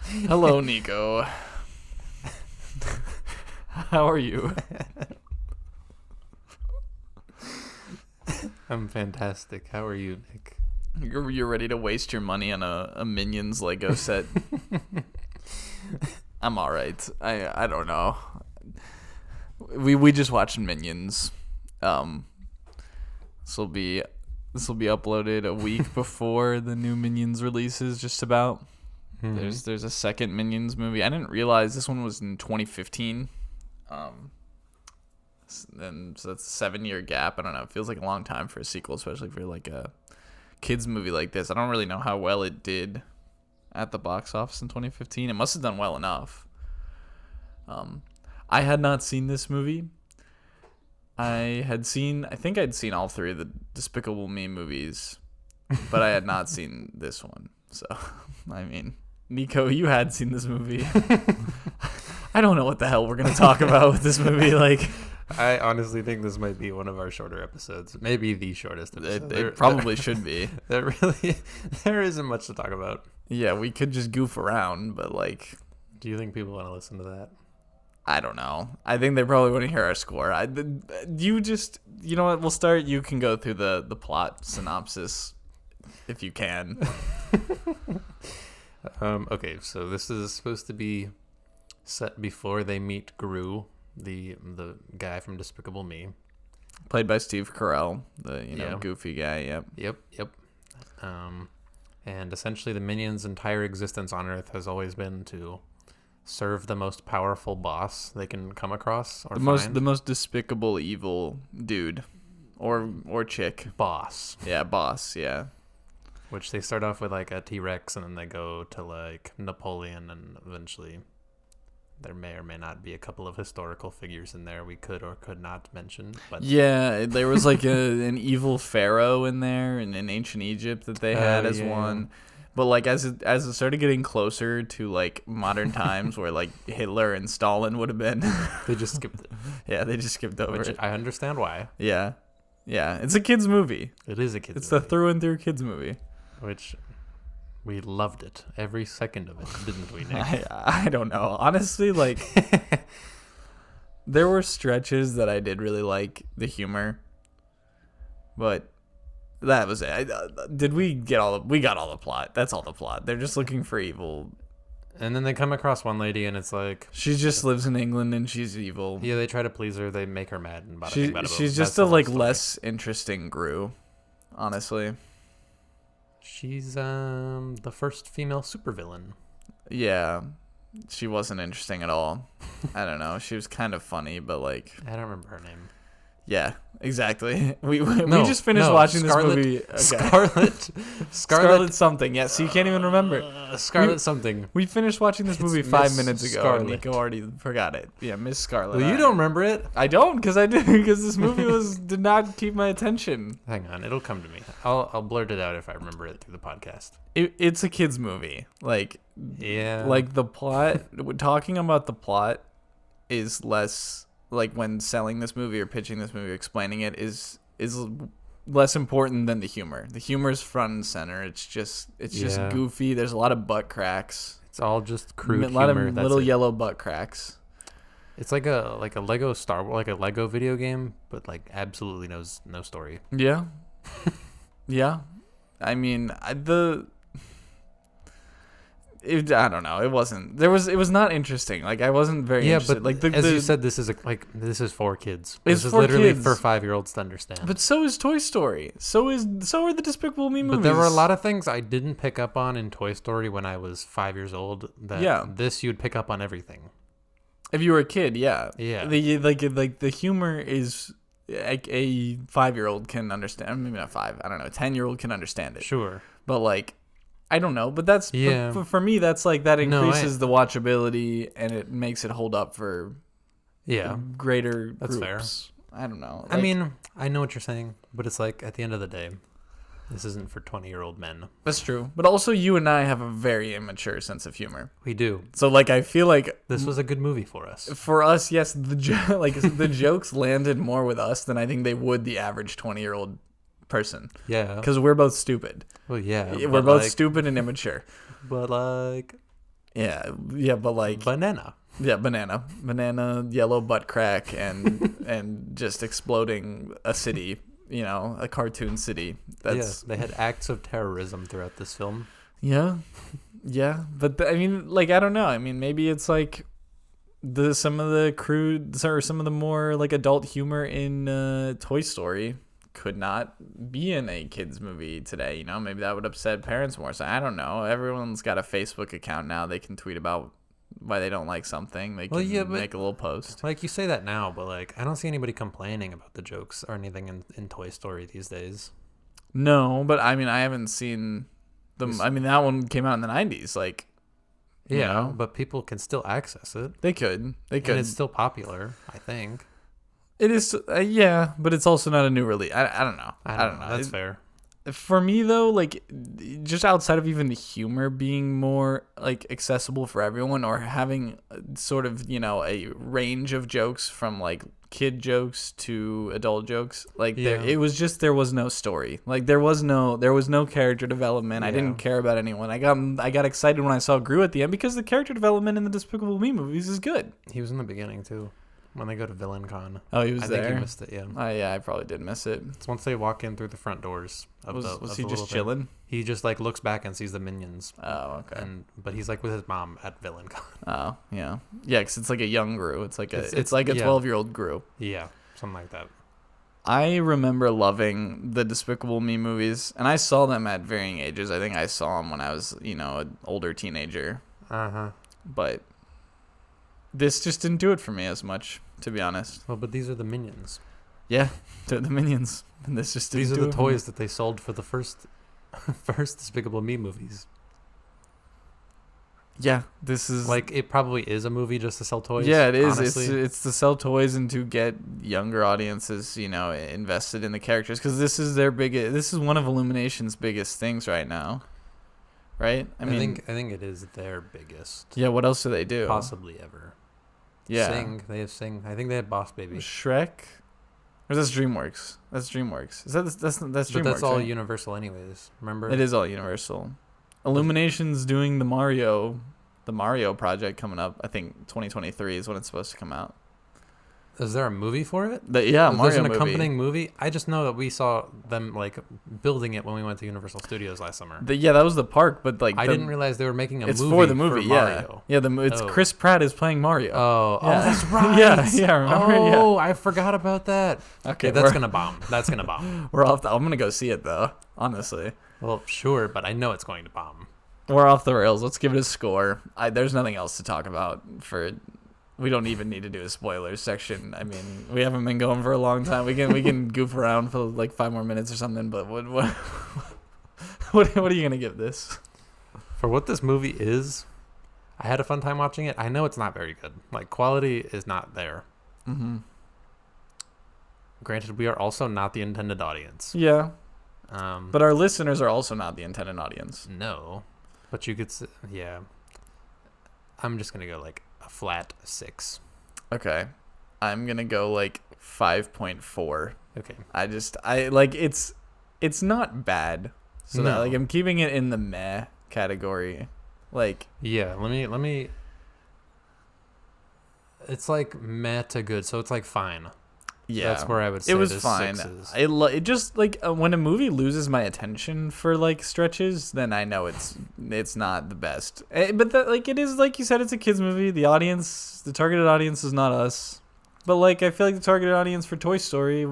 Hello, Nico. How are you? I'm fantastic. How are you, Nick? You're ready to waste your money on a Minions Lego set? I'm all right. I don't know. We just watched Minions. This will be uploaded a week before the new Minions releases. Just about. Mm-hmm. There's a second Minions movie. I didn't realize this one was in 2015. And so that's a 7-year gap. I don't know. It feels like a long time for a sequel, especially for like a kids movie like this. I don't really know how well it did at the box office in 2015. It must have done well enough. I had not seen this movie. I think I'd seen all three of the Despicable Me movies, but I had not seen this one. So, I mean, Nico, you had seen this movie. I don't know what the hell we're going to talk about with this movie. Like, I honestly think this might be one of our shorter episodes. Maybe the shortest episode. it probably should be. There isn't much to talk about. Yeah, we could just goof around, but like, do you think people want to listen to that? I don't know. I think they probably want to hear our score. You know what? We'll start. You can go through the plot synopsis if you can. Okay, so this is supposed to be set before they meet Gru, the guy from Despicable Me, Played by Steve Carell, the goofy guy. Yep. Yep. And essentially the Minions' entire existence on Earth has always been to serve the most powerful boss they can come across or find. The most despicable evil dude or chick. Boss. Yeah, boss. Yeah. Which they start off with like a T-Rex, and then they go to like Napoleon, and eventually there may or may not be a couple of historical figures in there we could or could not mention. But yeah, there was like an evil pharaoh in there in ancient Egypt that they had as one. But like as it started getting closer to like modern times, where like Hitler and Stalin would have been, they just skipped it. Yeah, they just skipped over Which it. I understand why. Yeah, it's a kids movie. It is a kids. It's movie. the through and through kids movie. Which we loved it, every second of it, didn't we, Nick? I don't know, honestly. Like, there were stretches that I did really like the humor, but that was it. Did we get all? We got all the plot. That's all the plot. They're just looking for evil. And then they come across one lady, and it's like she just lives in England and she's evil. Yeah, they try to please her. They make her mad, and she's just a like less interesting Gru, honestly. She's the first female supervillain. Yeah, she wasn't interesting at all. I don't know. She was kind of funny, but like I don't remember her name. Yeah, exactly. We just finished watching this movie. Okay. Scarlet something. Yeah, so you can't even remember. Scarlet something. We finished watching this movie 5 minutes ago. Scarlet. Nico already forgot it. Yeah, Miss Scarlet. Well, you don't remember it. I don't, because this movie did not keep my attention. Hang on, it'll come to me. I'll blurt it out if I remember it through the podcast. It's a kids movie. Like, yeah. Like the plot. Talking about the plot is less. Like when selling this movie or pitching this movie, or explaining it is less important than the humor. The humor is front and center. It's just goofy. There's a lot of butt cracks. It's all just crude humor. A lot of little yellow butt cracks. It's like a Lego Star Wars, like a Lego video game, but like absolutely no story. Yeah, yeah. I mean, I don't know. It wasn't. It was not interesting. Like I wasn't very interested. But like as you said, this is for kids. This is for literally kids. for 5-year-olds to understand. But so is Toy Story. So are the Despicable Me movies. But there were a lot of things I didn't pick up on in Toy Story when I was 5 years old. This you'd pick up on everything. If you were a kid, yeah. The humor is like a 5-year-old can understand. Maybe not 5. I don't know. A 10-year-old can understand it. Sure. But like. I don't know, but that's for me. That's like that increases the watchability and it makes it hold up for greater that's groups. Fair. I don't know. I mean, I know what you're saying, but it's like at the end of the day, this isn't for 20-year-old men. That's true, but also you and I have a very immature sense of humor. We do. So like, I feel like this was a good movie for us. For us, yes, the jokes landed more with us than I think they would the average 20-year-old person. Yeah. Because we're both stupid. Well, yeah. We're both stupid and immature. But like, Yeah, but like Banana. yeah, banana, yellow butt crack, and just exploding a city. A cartoon city. That's they had acts of terrorism throughout this film. yeah, yeah. But I mean, like I don't know. I mean, maybe it's like some of the crude or some of the more like adult humor in Toy Story could not be in a kids movie today. Maybe that would upset parents more. So I don't know. Everyone's got a Facebook account now. They can tweet about why they don't like something. They can make a little post. Like you say that now, but like I don't see anybody complaining about the jokes or anything in Toy Story these days. No, but I mean I haven't seen them. I mean that one came out in the 90s. Like yeah, but people can still access it. They could. And it's still popular, I think. It is, yeah, but it's also not a new release. I don't know. I don't know. That's fair. For me, though, like, just outside of even the humor being more, like, accessible for everyone or having sort of, a range of jokes from, like, kid jokes to adult jokes, like, there was no story. Like, there was no character development. I didn't care about anyone. I got excited when I saw Gru at the end because the character development in the Despicable Me movies is good. He was in the beginning, too. When they go to Villain Con. Oh, he was there? I think you missed it, yeah. Yeah, I probably did miss it. It's once they walk in through the front doors. Was he just chilling? He just, like, looks back and sees the minions. Oh, okay. But he's, like, with his mom at Villain Con. Oh, yeah. Yeah, because it's like a young Gru. It's like a 12-year-old Gru. Yeah, something like that. I remember loving the Despicable Me movies, and I saw them at varying ages. I think I saw them when I was, an older teenager. Uh-huh. But this just didn't do it for me as much, to be honest. Well, but these are the minions. Yeah, they're the minions. And this just these are the toys that they sold for the first Despicable Me movies. Yeah, this is like it probably is a movie just to sell toys. Yeah, it is. Honestly. It's to sell toys and to get younger audiences, invested in the characters because this is one of Illumination's biggest things right now. Right? I think it is their biggest. Yeah, what else do they do? Possibly ever. Yeah. Sing. They have Sing. I think they had Boss Baby. Shrek? Or that's DreamWorks? That's DreamWorks. That's DreamWorks. But that's all right? Universal anyways. Remember? It is all Universal. Illumination's doing the Mario project coming up. I think 2023 is when it's supposed to come out. Is there a movie for it? Mario There's an accompanying movie. I just know that we saw them like building it when we went to Universal Studios last summer. That was the park, but like I didn't realize they were making a movie. It's for the movie, for Mario. Yeah. It's Chris Pratt is playing Mario. Oh, yeah. that's right. yeah, remember? Oh, I forgot about that. Okay, that's gonna bomb. That's gonna bomb. We're off. I'm gonna go see it though. Honestly. Well, sure, but I know it's going to bomb. We're off the rails. Let's give it a score. There's nothing else to talk about for. We don't even need to do a spoilers section. I mean, we haven't been going for a long time. We can goof around for like 5 more minutes or something. But what are you gonna give this? For what this movie is, I had a fun time watching it. I know it's not very good. Like quality is not there. Mm-hmm. Granted, we are also not the intended audience. Yeah. But our listeners are also not the intended audience. No, but you could. Yeah. I'm just gonna go like a flat 6. Okay. I'm going to go like 5.4. Okay. It's not bad. So that like I'm keeping it in the meh category. Like yeah, let me it's like meh to good, so it's like fine. Yeah. That's where I would say it was fine. It just like when a movie loses my attention for like stretches, then I know it's not the best. But it is like you said, it's a kids movie. The targeted audience is not us. But like I feel like the targeted audience for Toy Story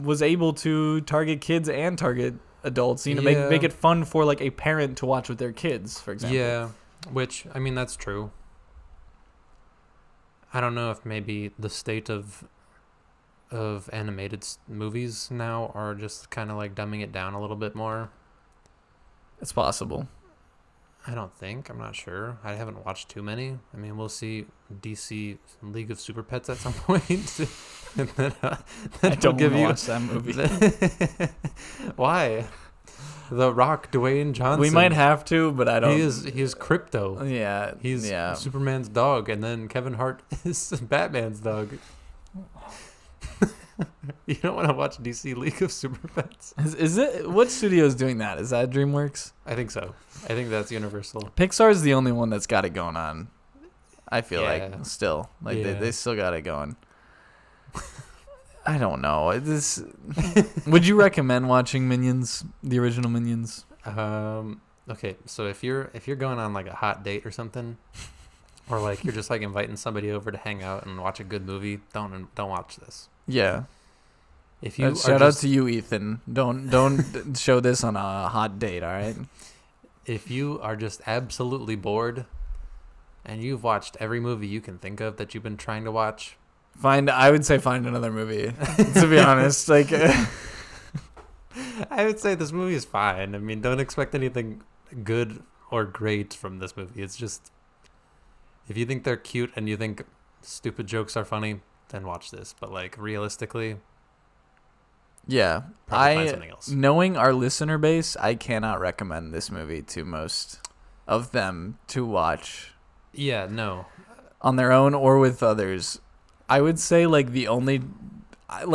was able to target kids and target adults. Make it fun for like a parent to watch with their kids, for example. Yeah, which I mean that's true. I don't know if maybe the state of animated movies now are just kind of like dumbing it down a little bit more. It's possible. I don't think. I'm not sure. I haven't watched too many. I mean, we'll see DC League of Super Pets at some point. And then, I don't want to watch that movie. Why? The Rock, Dwayne Johnson. We might have to, but I don't. He is Crypto. Yeah. He's Superman's dog, and then Kevin Hart is Batman's dog. You don't want to watch DC League of Super Pets? Is it what studio is doing that? Is that DreamWorks? I think so. I think that's Universal. Pixar's the only one that's got it going on. I feel Yeah. like still like Yeah. they still got it going. I don't know. This would you recommend watching Minions, the original Minions? Okay, so if you're going on like a hot date or something, or like you're just like inviting somebody over to hang out and watch a good movie, don't watch this. Yeah. If you Shout out to you, Ethan. Don't show this on a hot date, all right? if you are just absolutely bored, and you've watched every movie you can think of that you've been trying to watch, I would say find another movie. To be honest, like I would say this movie is fine. I mean, don't expect anything good or great from this movie. It's just, if you think they're cute and you think stupid jokes are funny, then watch this. But like realistically, yeah, probably find something else. Knowing our listener base, I cannot recommend this movie to most of them to watch Yeah, no. on their own or with others. I would say like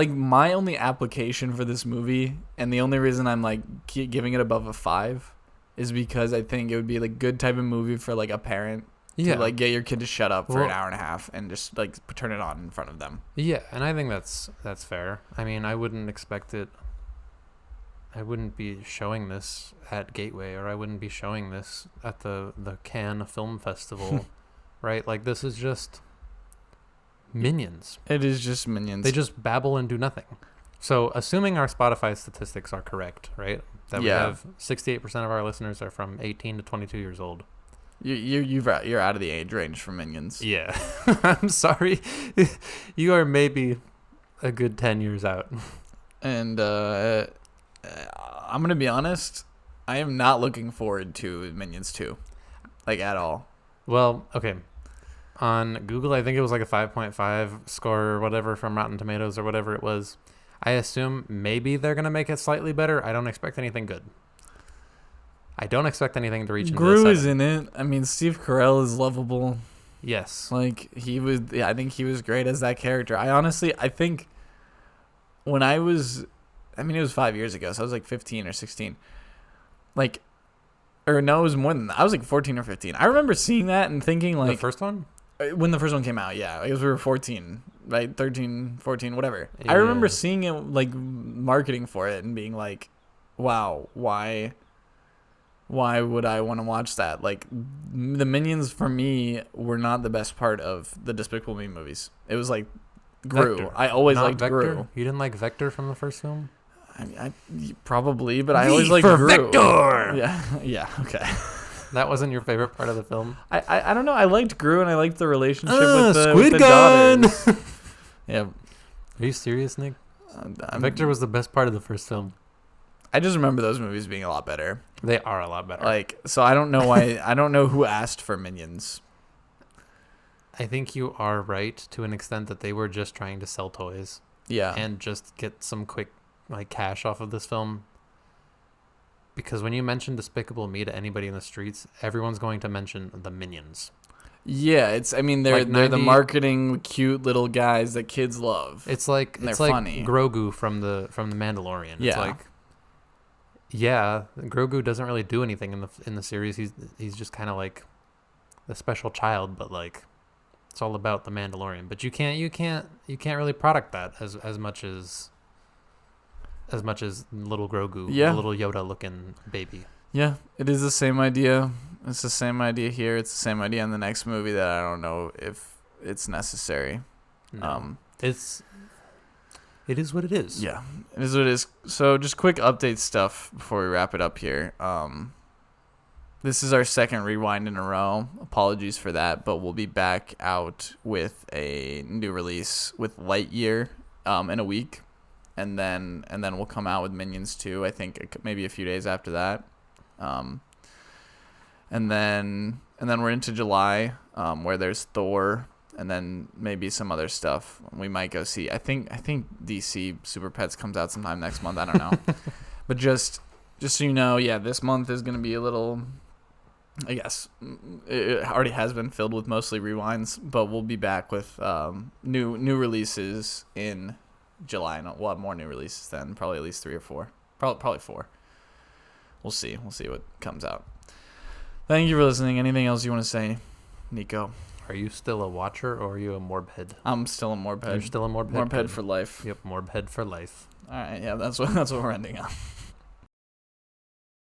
my only application for this movie, and the only reason I'm like giving it above a 5, is because I think it would be like good type of movie for like a parent Yeah, to like get your kid to shut up for Well- an hour and a half and just like turn it on in front of them. yeah, and I think that's fair. I mean, I wouldn't expect it. I wouldn't be showing this at Gateway, or I wouldn't be showing this at the Cannes Film Festival, right? Like, this is just Minions. It is just Minions. They just babble and do nothing. So, assuming our Spotify statistics are correct, right? That we Yeah. have 68% of our listeners are from 18 to 22 years old. You're out of the age range for Minions. Yeah. I'm sorry. You are maybe a good 10 years out. And I'm gonna be honest, I am not looking forward to Minions 2, like at all. Well, okay. On Google, I think it was like a 5.5 score or whatever from Rotten Tomatoes or whatever it was. I assume maybe they're going to make it slightly better. I don't expect anything good. I don't expect anything to reach into Gru the is 7. in it. I mean, Steve Carell is lovable. Yes. Like he was. Yeah, I think he was great as that character. I think when it was 5 years ago, so I was like 15 or 16. Like, or no, it was more than that. I was like 14 or 15. I remember seeing that and thinking like The first one? when the first one came out, yeah, because we were 14, right? 13, 14, whatever. Yeah. I remember seeing it, like, marketing for it and being like, wow, why would I want to watch that? Like, the Minions, for me, were not the best part of the Despicable Me movies. It was, like, Gru. Vector. I always Not liked Vector? Gru. You didn't like Vector from the first film? I probably, but I V always liked for Gru. Vector! Yeah, okay. That wasn't your favorite part of the film? I don't know. I liked Gru and I liked the relationship Squid with the Gun! daughters. Yeah. Are you serious, Nick? I'm- Vector was the best part of the first film. I just remember those movies being a lot better. They are a lot better. Like, so I don't know why. I don't know who asked for Minions. I think you are right to an extent that they were just trying to sell toys Yeah. and just get some quick like cash off of this film. Because when you mention Despicable Me to anybody in the streets, everyone's going to mention the Minions. Yeah, they're Like they're the 90 marketing cute little guys that kids love. It's like And it's they're like funny. Grogu from the Mandalorian. It's Yeah. like, yeah, Grogu doesn't really do anything in the series. He's just kind of like a special child, but like it's all about the Mandalorian. But you can't really product that as much as little Grogu, Yeah. the little Yoda looking baby. Yeah, it is the same idea. It's the same idea here. It's the same idea in the next movie that I don't know if it's necessary. No. It is what it is. Yeah, it is what it is. So just quick update stuff before we wrap it up here. This is our second rewind in a row. Apologies for that, but we'll be back out with a new release with Lightyear in a week, and then we'll come out with Minions 2. I think maybe a few days after that, and then we're into July, where there's Thor. And then maybe some other stuff we might go see. I think DC Super Pets comes out sometime next month. I don't know, but just so you know, yeah, this month is gonna be a little. I guess it already has been filled with mostly rewinds, but we'll be back with new releases in July, and we'll have more new releases then. Probably at least 3 or 4. Probably 4. We'll see. We'll see what comes out. Thank you for listening. Anything else you want to say, Nico? Are you still a watcher or are you a morbhead? I'm still a morbhead. You're still a morbhead. Morbhead Good. for life. Yep, morbhead for life. All right, yeah, that's what we're ending on.